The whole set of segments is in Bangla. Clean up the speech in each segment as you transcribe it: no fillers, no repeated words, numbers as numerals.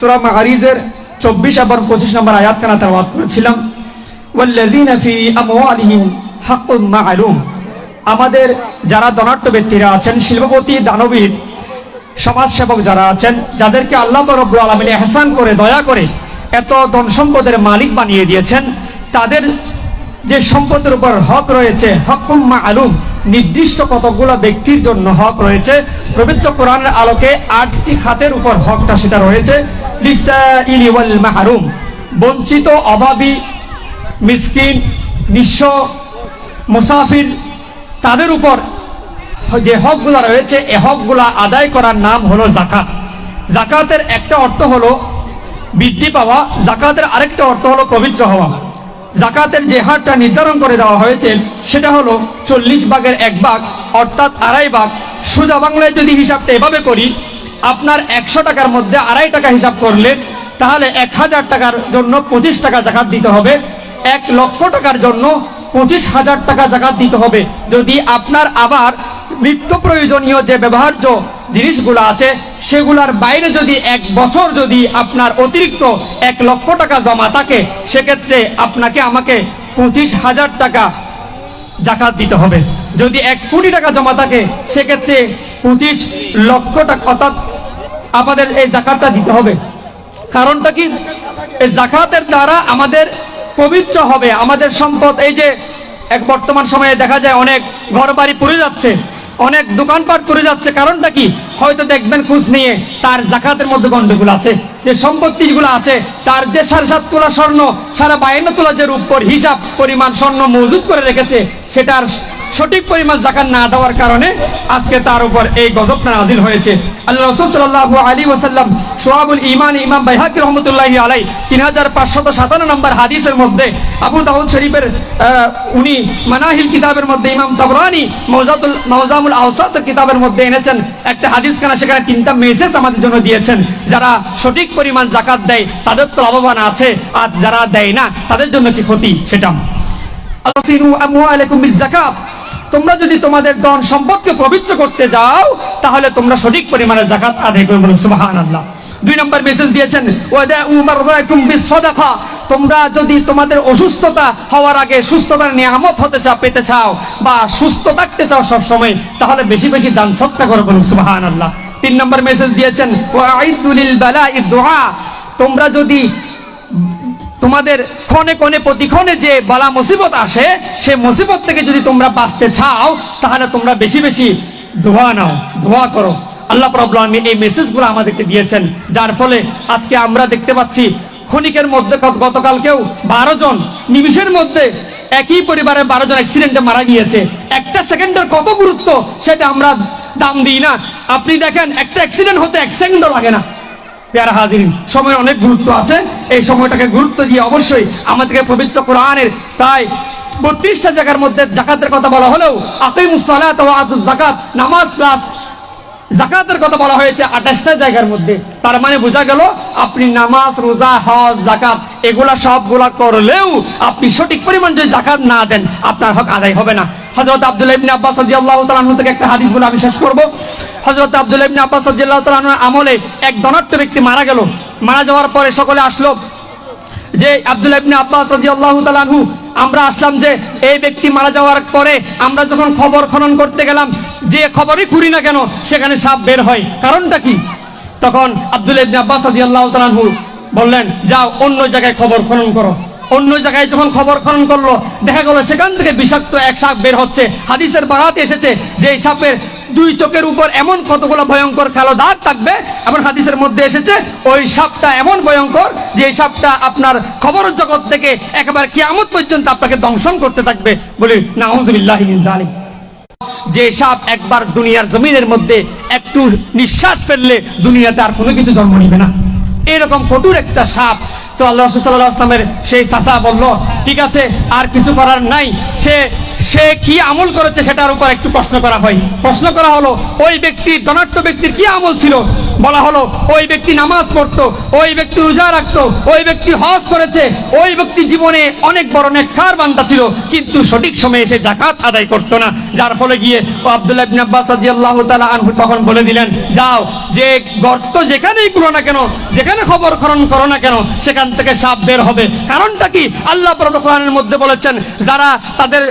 সূরা মাআরিজের 24 এবং 25 নম্বর আয়াতখানা তেলাওয়াত করেছিলাম। ওয়াল্লাযীনা ফী আমওয়ালিহিম হাক্কুন মা'লুম। আমাদের যারা ধনাঢ্য ব্যক্তিরা আছেন, শিল্পপতি, দানবীর, সমাজসেবক যারা আছেন, যাদেরকে আল্লাহ রাব্বুল আলামিন ইহসান করে, দয়া করে এত ধন সম্পদের মালিক বানিয়ে দিয়েছেন, তাদের যে সম্পদের উপর হক রয়েছে, হাক্কুন মা'লুম, নির্দিষ্ট কতগুলো ব্যক্তির জন্য হক রয়েছে। পবিত্র কোরআনের আলোকে 8টি খাতের উপর হকটা সেটা রয়েছে। লিসাইলি ওয়াল মাহরুম, বঞ্চিত, অভাবী, মিসকিন, নিঃস্ব, মুসাফির, তাদের উপর যে হকগুলা রয়েছে, এই হকগুলা আদায় করার নাম হলো যাকাত। যাকাতের একটা অর্থ হলো বৃদ্ধি পাওয়া, যাকাতের আরেকটা অর্থ হলো পবিত্র হওয়া। যাকাতের যে হারটা নির্ধারণ করে দেওয়া হয়েছে সেটা হলো 40 ভাগের 1 ভাগ, অর্থাৎ 2.5 ভাগ। সোজা বাংলায় যদি হিসাবটা এভাবে করি, আপনার 100 টাকার মধ্যে 2.5 টাকা হিসাব করলে তাহলে 1000 টাকার জন্য 25 টাকা যাকাত দিতে হবে। 1 লক্ষ টাকার জন্য 25,000 টাকা যাকাত দিতে হবে। যদি আপনার আবার নিত্য প্রয়োজনীয় যে ব্যবহার্য জিনিসগুলো আছে সেগুলার বাইরে যদি 1 বছর যদি আপনার অতিরিক্ত 1 লক্ষ টাকা জমা থাকে, সেক্ষেত্রে আপনাকে আমাকে 25,000 টাকা যাকাত দিতে হবে। যদি 1 কোটি টাকা জমা থাকে, সেক্ষেত্রে 25 লক্ষ টাকা, অর্থাৎ আমাদের এই যাকাতটা দিতে হবে। কারণটা কি? এই যাকাতের দ্বারা আমাদের পবিত্র হবে আমাদের সম্পদ। এই যে এক বর্তমান সময়ে দেখা যায় অনেক ঘর বাড়ি পুড়ে যাচ্ছে, অনেক দোকানপাট পুড়ে যাচ্ছে। কারণটা কি? হয়তো দেখবেন খোঁজ নিয়ে তার যাকাতের মধ্যে গন্ডগোল আছে। যে সম্পত্তিগুলো আছে, তার যে 7.5 তোলা স্বর্ণ, 52 তোলা যে রূপর হিসাব পরিমাণ স্বর্ণ মজুদ করে রেখেছে, সেটার সঠিক পরিমাণ যাকাত না দেওয়ার কারণে আজকে তার উপর এই গজবটা নাযিল হয়েছে। আল্লাহ রাসূল সাল্লাল্লাহু আলাইহি ওয়াসাল্লাম শুআবুল ঈমান, ইমাম বাইহাকী রাহমাতুল্লাহি আলাইহি 3557 নম্বর হাদিসের মধ্যে, আবু দাউদ শরীফের উনি মানাহিল কিতাবের মধ্যে, ইমাম তাবরানী মাওজামুল আওসাত কিতাবের মধ্যে এনেছেন একটা হাদিস খানা। সেখানে 3টা মেসেজ আমাদের জন্য দিয়েছেন। যারা সঠিক পরিমাণ যাকাত দেয় তাদের তো লাভবান আছে, আর যারা দেয় না তাদের জন্য কি ক্ষতি, সেটা। আলসিনু আমওয়ালাকুম বিযাকাত, তোমরা যদি তোমাদের ধন সম্পদকে পবিত্র করতে যাও তাহলে তোমরা সঠিক পরিমাণে যাকাত আদায় করবে। সুবহানাল্লাহ। 2 নম্বর মেসেজ দিয়েছেন, ওয়াদাউ মারদাকুম বিসসাদাকা, তোমরা যদি তোমাদের অসুস্থতা হওয়ার আগে সুস্থতার নিয়ামত পেতে চাও বা সুস্থ থাকতে চাও সব সময়, তাহলে বেশি বেশি দান সদকা করো। বলুন সুবহানাল্লাহ। 3 নম্বর মেসেজ দিয়েছেন, ওয়াইদু লিল বালা'i দুআ, তোমরা যদি তোমাদের ক্ষণে ক্ষণে প্রতিক্ষণে যে বালা মুসিবত আসে, সেই মুসিবত থেকে যদি তোমরা বাঁচতে চাও তাহলে তোমরা বেশি বেশি দোয়া নাও, দোয়া করো। আল্লাহ রাব্বুল আলামিন এই মেসেজগুলো আমাদেরকে দিয়েছেন, যার ফলে আজকে আমরা দেখতে পাচ্ছি ক্ষণিকের মধ্যে গতকালকেও 12 জন নিমিষের মধ্যে একই পরিবারের 12 জন অ্যাক্সিডেন্টে মারা গিয়েছে। একটা সেকেন্ডের কত গুরুত্ব সেটা আমরা দাম দিই না। আপনি দেখেন একটা অ্যাক্সিডেন্ট হতে 1 সেকেন্ডও লাগে না। প্যারা হাজিরিন, সময়ের অনেক গুরুত্ব আছে। এই সময়টাকে গুরুত্ব দিয়ে অবশ্যই আমাদেরকে পবিত্র কোরআনের প্রায় 32টা জায়গার মধ্যে যাকাতের কথা বলা হলেও আকিমুস সালাতা ওয়া আতুজ যাকাত, নামাজ প্লাস যাকাতের কথা বলা হয়েছে 28টা জায়গার মধ্যে। তার মানে বোঝা গেল আপনি নামাজ, রোজা, হজ, যাকাত এগুলা সবগুলা করলেও আপনি সঠিক পরিমাণ যদি যাকাত না দেন আপনার হক আদায় হবে না। হযরত আব্দুল্লাহ ইবনে আব্বাস রাদিয়াল্লাহু তাআলা আনহু থেকে একটা হাদিস বলে আমি শেষ করব। হযরত আব্দুল্লাহ ইবনে আব্বাস রাদিয়াল্লাহু তাআলা আনহুর আমলে এক ধনাঢ্য ব্যক্তি মারা গেল। মারা যাওয়ার পরে সকলে আসলো যে আব্দুল্লাহ ইবনে আব্বাস রাদিয়াল্লাহু তাআলা আনহু, আমরা আসলাম যে এই ব্যক্তি মারা যাওয়ার পরে আমরা যখন খবর খনন করতে গেলাম, যে খবরই করি না কেন সেখানে সাপ বের হয়, কারণটা কি? তখন আব্দুল্লাহ ইবনে আব্বাস রাদিয়াল্লাহু তাআলা আনহু বললেন, যাও অন্য জায়গায় খবর খনন করো। অন্য জায়গায় যখন খবর খনন করলো, দেখা গেল সেখান থেকে বিষাক্ত এক সাপ বের হচ্ছে। হাদিসের বারাতে এসেছে যে এই সাপের 2 চোখের উপর এমন কতগুলো ভয়ঙ্কর কালো দাগ থাকবে, এমন হাদিসের মধ্যে এসেছে ওই সাপটা এমন ভয়ঙ্কর যে এই সাপটা আপনার খবর জগৎ থেকে একেবারে কিয়ামত পর্যন্ত আপনাকে দংশন করতে থাকবে। বলি নাউযুবিল্লাহি মিন যালিক। যে সাপ একবার দুনিয়ার জমিনের মধ্যে একটু নিঃশ্বাস ফেললে দুনিয়াতে আর কোনো কিছু জন্ম নিবে না, এরকম কঠোর একটা সাপ। তো আল্লাহ রাসূল সাল্লাল্লাহু আলাইহি ওয়াসাল্লামের সেই চাচা বলল, ঠিক আছে আর কিছু করার নাই। সে সে কি আমল করেছে সেটার উপর একটু প্রশ্ন করা হয়। প্রশ্ন করা হলো ওই ব্যক্তির, ধনাঢ্য ব্যক্তির কি আমল ছিল? বলা হলো ওই ব্যক্তি নামাজ পড়তো, ওই ব্যক্তি রোজা রাখতো, ওই ব্যক্তি হজ করেছে, ওই ব্যক্তি জীবনে অনেক বড় নেককার বান্দা ছিল, কিন্তু সঠিক সময়ে সে যাকাত আদায় করতো না। যার ফলে গিয়ে আব্দুল্লাহ ইবনে আব্বাস রাদিয়াল্লাহু তাআলা আনহু তখন বলে দিলেন, যাও, যে গর্ত যেখানেই করো না কেন, যেখানে খবর খনন করো না কেন, সেখান থেকে সাপ বের হবে। কারণটা কি? আল্লাহ পবিত্র কোরআনের মধ্যে বলেছেন, যারা তাদের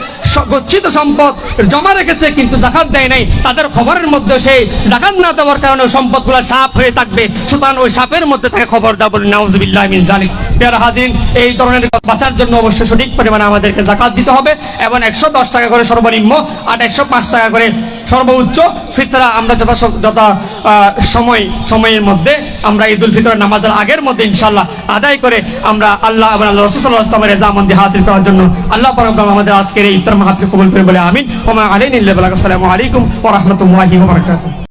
গচ্ছিত সম্পদ জমা রেখেছে কিন্তু যাকাত দেয় নাই, তাদের খবরের মধ্যে সেই যাকাত না দেওয়ার কারণে সম্পদগুলো সাপ হয়ে থাকবে। সুতরাং ওই সাপের মধ্যে তাকে খবর দাও, বলে নাউজুবিল্লাহি মিন যালিক। প্রিয় হাজিরিন, এই ধরনের বাঁচার জন্য অবশ্যই সঠিক পরিমাণে আমাদেরকে যাকাত দিতে হবে এবং 110 টাকা করে সর্বনিম্ন আর 105 টাকা করে সর্বোচ্চ ফিতরা আমরা সময়ের মধ্যে আমরা ঈদুল ফিতরের নামাজের আগের মধ্যে ইনশাআল্লাহ আদায় করে আমরা আল্লাহ এবং আল্লাহ রাসূল সাল্লাল্লাহু আলাইহি ওয়াসাল্লামের রেজামন্দি হাসিল করার জন্য আল্লাহ পাক আমাদের আজকের এই ইফতার মাহফিল কবুল করে বলে আমিন। ওয়া মা আলাইনা ইল্লা বালাগ। আসসালামু আলাইকুম ওয়া রাহমাতুল্লাহি ওয়া বারাকাতুহু।